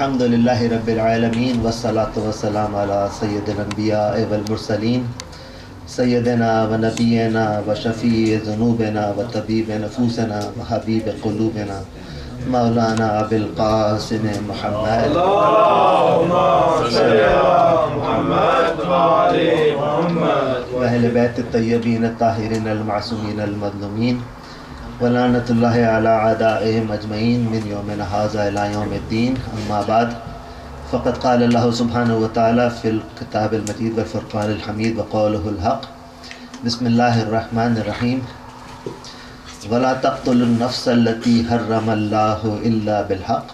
Alhamdulillahi Rabbil Alameen Wassalatu wassalamu ala Sayyidil Anbiya wal Mursaleen Sayyidina wa Nabiyyina wa Shafi'i Dhunubina wa Tabibi Nufusina wa Habibi Qulubina Maulana Abil Qasim Muhammad Allahumma salli ala Muhammad wa ali Muhammad wa Ahl Bayt at-Tayyibin at-Tahirin al-Ma'sumin al-Madlumin ولعنة الله على أعدائهم أجمعين من يومنا هذا إلى يوم الدين أما بعد فقد قال الله سبحانه وتعالى في الكتاب المجيد والفرقان الحميد وقوله الحق بسم الله الرحمن الرحيم ولا تقتلوا النفس التي حرم الله إلا بالحق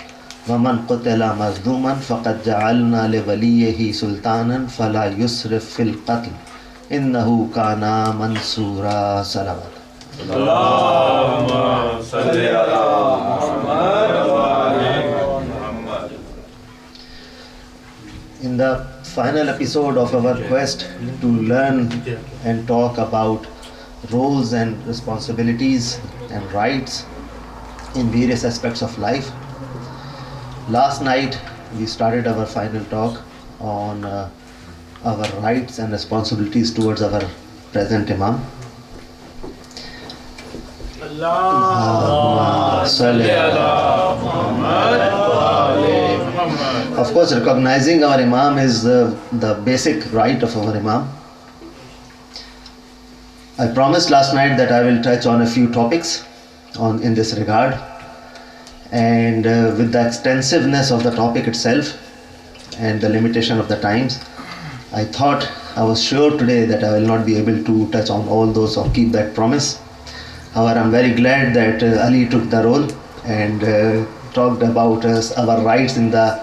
ومن قتل مظلوما فقد جعلنا لوليه سلطانا فلا يسرف في القتل إنه كان منصورا صلوات Allahumma salli ala Muhammad wa ali Muhammad. In the final episode of our quest to learn and talk about roles and responsibilities and rights in various aspects of life, last night we started our final talk on our rights and responsibilities towards our present Imam. Allahumma salli ala Muhammad wa ali Muhammad. Of course, recognizing our Imam is the basic right of our Imam. I promised last night that I will touch on a few topics in this regard, and with the extensiveness of the topic itself and the limitation of the times, I was sure today that I will not be able to touch on all those or keep that promise. However, I'm very glad that Ali took the role and talked about our rights in the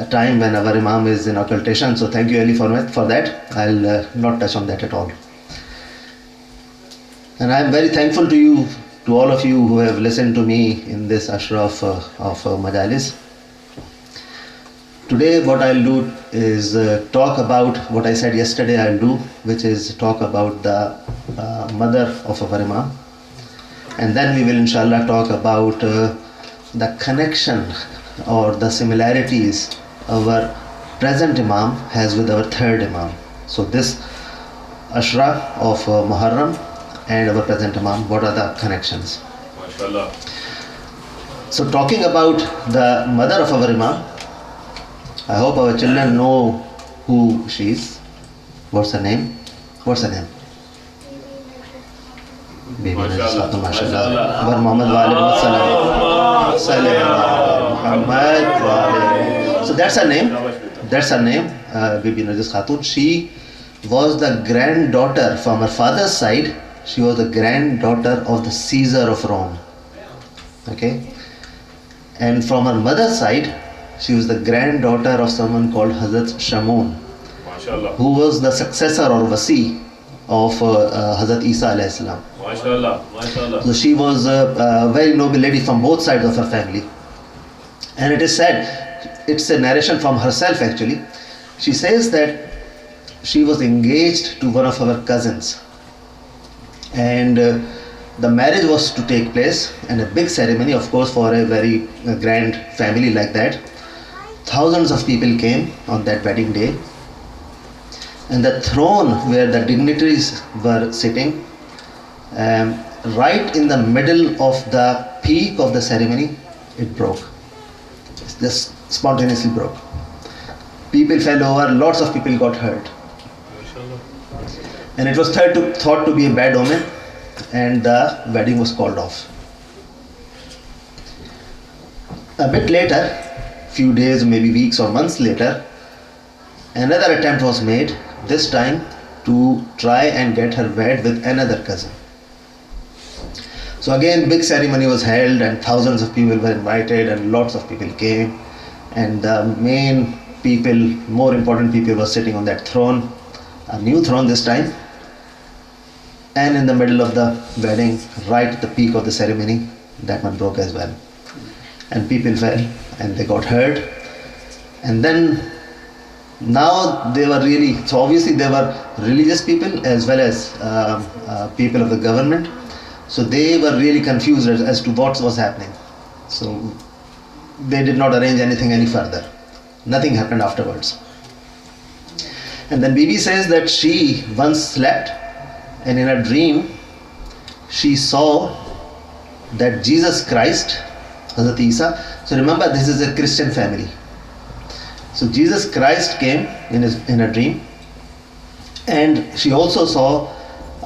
time when our Imam is in occultation. So thank you, Ali, for that. I'll not touch on that at all. And I'm very thankful to all of you who have listened to me in this ashra of Majalis. Today what I'll do is talk about what I said yesterday I'll do, which is talk about the mother of our Imam. And then we will inshallah talk about the connection or the similarities our present Imam has with our third Imam. So this ashra of Muharrum and our present Imam, what are the connections? MashaAllah. So talking about the mother of our Imam, I hope our children know who she is. What's her name? Baby MashaAllah. Bar Muhammad wa alayhi Muhammad. So that's her name. Baby Narjis Khatun. She was the granddaughter from her father's side. She was the granddaughter of the Caesar of Rome. Okay. And from her mother's side, she was the granddaughter of someone called Hazrat Shamun, who was the successor or Wasi of Hazrat Isa alayhi salam. MashaAllah. So she was a very noble lady from both sides of her family. And it is said, it's a narration from herself actually. She says that she was engaged to one of her cousins. And the marriage was to take place, and a big ceremony, of course, for a very grand family like that. Thousands of people came on that wedding day. And the throne where the dignitaries were sitting, right in the middle of the peak of the ceremony, it broke. It just spontaneously broke. People fell over, lots of people got hurt. And it was thought to be a bad omen, and the wedding was called off. A bit later, few days, maybe weeks or months later, another attempt was made, this time to try and get her wed with another cousin. So again, big ceremony was held and thousands of people were invited and lots of people came, and the main people, more important people, were sitting on that throne, a new throne this time. And in the middle of the wedding, right at the peak of the ceremony, that one broke as well. And people fell and they got hurt. And then now they were really, so obviously they were religious people as well as people of the government. So they were really confused as to what was happening. So they did not arrange anything any further. Nothing happened afterwards. And then Bibi says that she once slept, and in a dream she saw that Jesus Christ, Hazrat Isa. So remember, this is a Christian family. So Jesus Christ came in a dream, and she also saw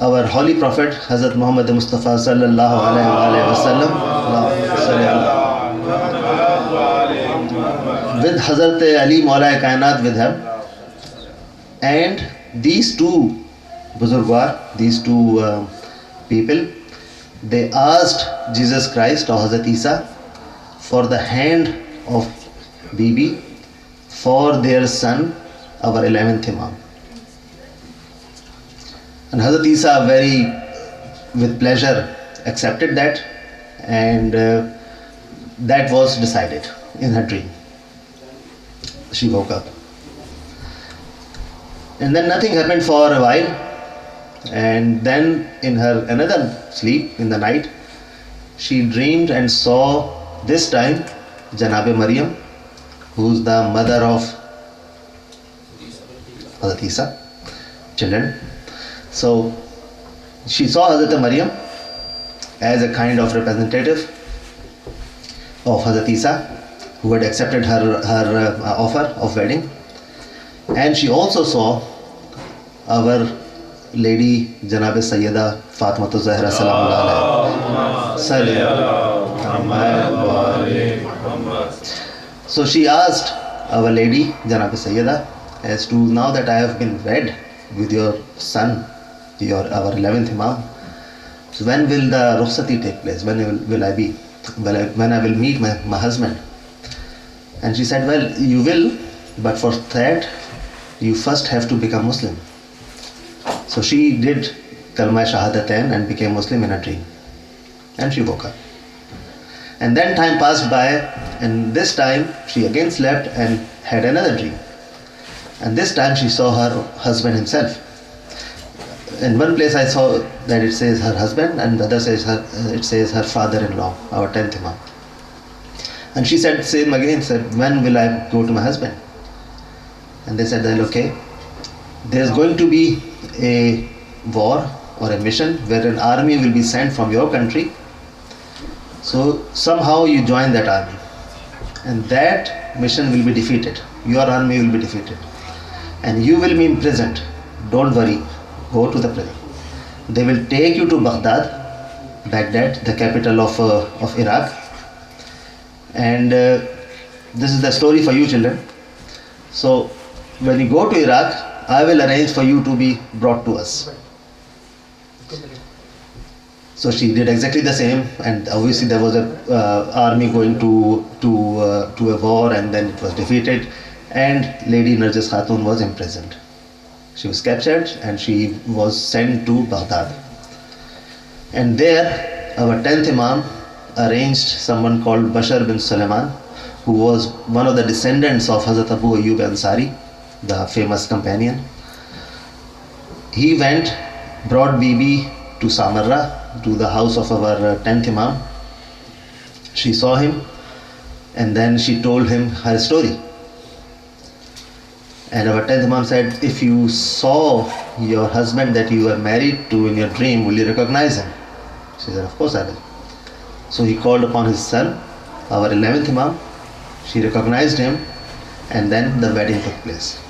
our holy prophet Hazrat Muhammad Mustafa sallallahu alaihi wasallam with Hazrat Ali Maulai Kainat with him. And these two Buzurgwar, these two people, they asked Jesus Christ or Hazrat Isa for the hand of Bibi for their son, our 11th Imam. And Hazrat Isa very with pleasure accepted that, and that was decided in her dream. She woke up. And then nothing happened for a while, and then in her another sleep in the night, she dreamed and saw this time Janabe Maryam, who's the mother of Hazrat Isa, children. So she saw Hazrat Maryam as a kind of representative of Hazrat Isa, who had accepted her offer of wedding. And she also saw our lady Janabe Sayyida Fatimatu Zahra sallallahu. So she asked our lady Janabe Sayyida as to, now that I have been wed with your son, our 11th Imam, so when will the rukhsati take place? When will I will meet my husband? And she said, well, you will, but for that you first have to become Muslim. So she did Kalma Shahadatain and became Muslim in a dream. And she woke up. And then time passed by, and this time she again slept and had another dream. And this time she saw her husband himself. In one place I saw that it says her husband, and the other says it says her father-in-law, our 10th Imam. And she said same again, said, when will I go to my husband? And they said, well, okay, there's going to be a war or a mission where an army will be sent from your country. So somehow you join that army, and that mission will be defeated. Your army will be defeated, and you will be imprisoned. Don't worry, go to the prison. They will take you to Baghdad, the capital of Iraq. And this is the story for you children. So when you go to Iraq, I will arrange for you to be brought to us. So she did exactly the same, and obviously there was a army going to a war, and then it was defeated, and Lady Narjis Khatun was imprisoned. She was captured and she was sent to Baghdad. And there our 10th Imam arranged someone called Bashar bin Sulaiman, who was one of the descendants of Hazrat Abu Ayyub Ansari, the famous companion. He went, brought Bibi to Samarra, to the house of our 10th Imam. She saw him, and then she told him her story. And our 10th Imam said, if you saw your husband that you were married to in your dream, will you recognize him? She said, of course I will. So he called upon his son, our 11th Imam. She recognized him, and then the wedding took place.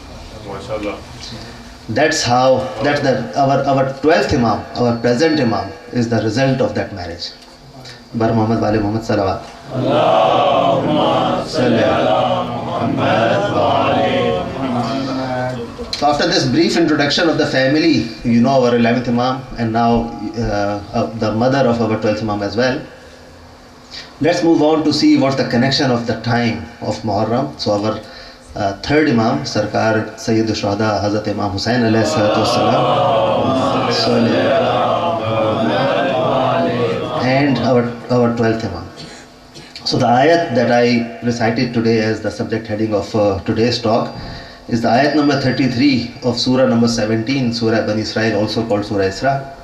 MashaAllah. That's our 12th Imam, our present Imam, is the result of that marriage. Bar Muhammad Wali Muhammad Salawat. Allahumma salli ala Muhammad Wali Muhammad. So after this brief introduction of the family, you know our 11th Imam, and now the mother of our 12th Imam as well. Let's move on to see what's the connection of the time of Muharram. So our third Imam, Sarkar Sayyid Shuhada Hazrat Imam Hussain alayhi salatu wassalam, and our 12th Imam. So the ayat that I recited today as the subject heading of today's talk is the ayat number 33 of Surah number 17, Surah Bani Israel, also called Surah Isra.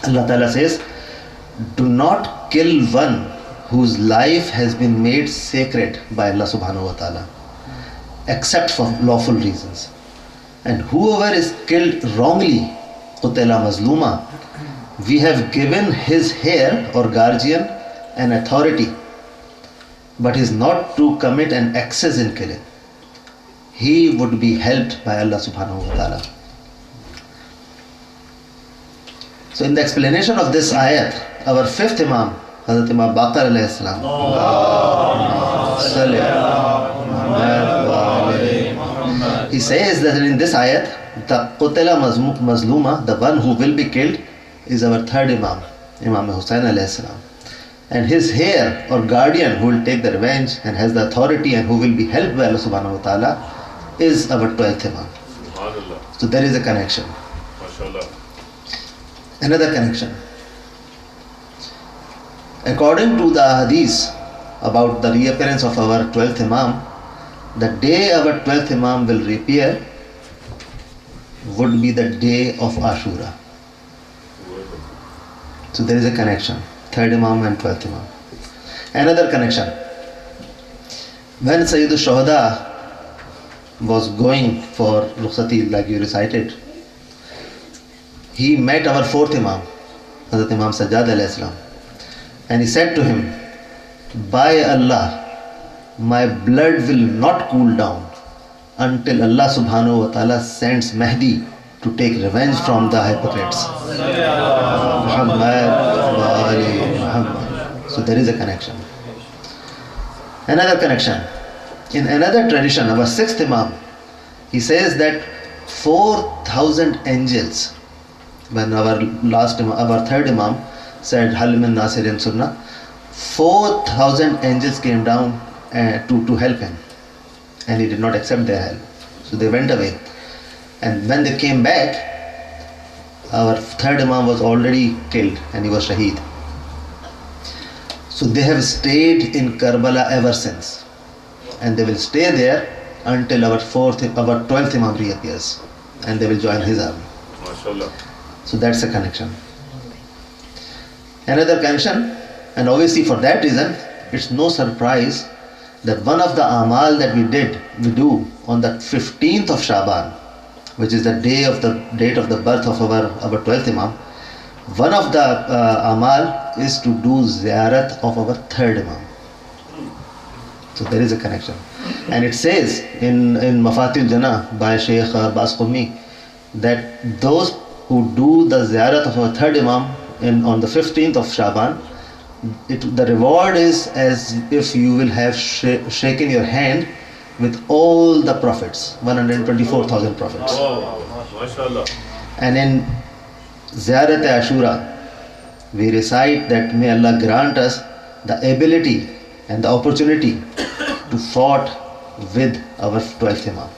Allah Ta'ala says, do not kill one whose life has been made sacred by Allah Subhanahu wa Ta'ala, except for lawful reasons. And whoever is killed wrongly, qutila mazluma, we have given his heir or guardian an authority, but is not to commit an excess in killing. He would be helped by Allah subhanahu wa ta'ala. So in the explanation of this ayat, our fifth Imam, Hazrat Imam Baqir alayhi salam, he says that in this ayat, the qutila mazluma, the one who will be killed, is our third Imam, Imam Husayniah alayhi salam. And his heir or guardian who will take the revenge and has the authority and who will be helped by Allah subhanahu wa ta'ala is our 12th Imam. So there is a connection. Another connection. According to the hadith about the reappearance of our 12th Imam, the day our 12th Imam will reappear would be the day of Ashura. So there is a connection. Third Imam and 12th Imam. Another connection. When Sayyid al-Shuhada was going for Rukhsati, like you recited, he met our fourth Imam, Hazrat Imam Sajjad alayhi salam, and he said to him, by Allah, my blood will not cool down until Allah subhanahu wa ta'ala sends Mahdi to take revenge from the hypocrites. Muhammad. So there is a connection. Another connection. In another tradition, our sixth Imam, he says that 4,000 angels, when our third Imam said Hal min Nasirin Sunnah, 4,000 angels came down to help him, and he did not accept their help. So they went away. And when they came back, our third Imam was already killed and he was Shaheed. So they have stayed in Karbala ever since, and they will stay there until our 12th Imam reappears, and they will join his army. MashaAllah. So that's a connection. Another connection, and obviously for that reason, it's no surprise that one of the amal that we do on the 15th of Shaban, which is the date of the birth of our 12th Imam, one of the amal is to do ziyarat of our third Imam. So there is a connection. And it says in Mafatil Jannah by Shaykh Abbas that those who do the ziyarat of our third Imam on the 15th of Shaban, the reward is as if you will have shaken your hand with all the prophets, 124,000 prophets. And in Ziyarat Ashura, we recite that may Allah grant us the ability and the opportunity to fight with our 12th Imam.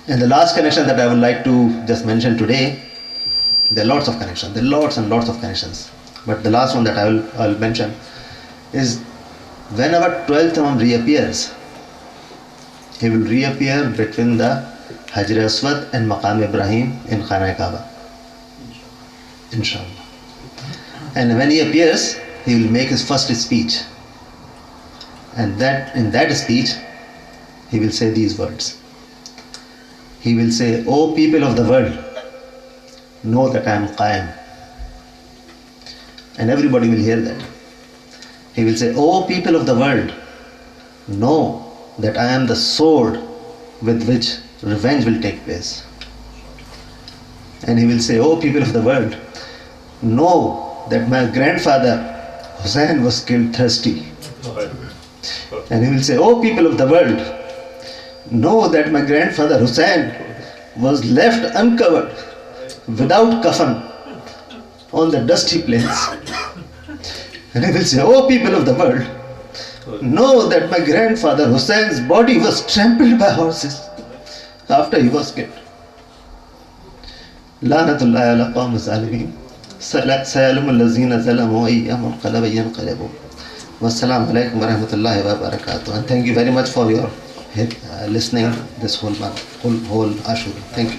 And the last connection that I would like to just mention today, there are lots of connections, there are lots and lots of connections. But the last one that I'll mention is when our 12th Imam reappears, he will reappear between the Hajr Aswad and Maqam Ibrahim in Khana Kaaba. Inshallah. And when he appears, he will make his first speech. And in that speech, he will say these words. He will say, O people of the world, know that I am Qaim. And everybody will hear that. He will say, O people of the world, know that I am the sword with which revenge will take place. And he will say, O people of the world, know that my grandfather Hussein was killed thirsty. And he will say, O people of the world, know that my grandfather Hussein was left uncovered without kafan on the dusty plains. And he will say, O people of the world, know that my grandfather Hussein's body was trampled by horses after he was killed. Lanatullahi ala qawm zalimin. Sayalam allazina zalamu ayyam qalaba yanqalabu. Wassalamu alaikum wa rahmatullahi wa barakatuh. And thank you very much for your listening this whole month, whole Ashura. Thank you.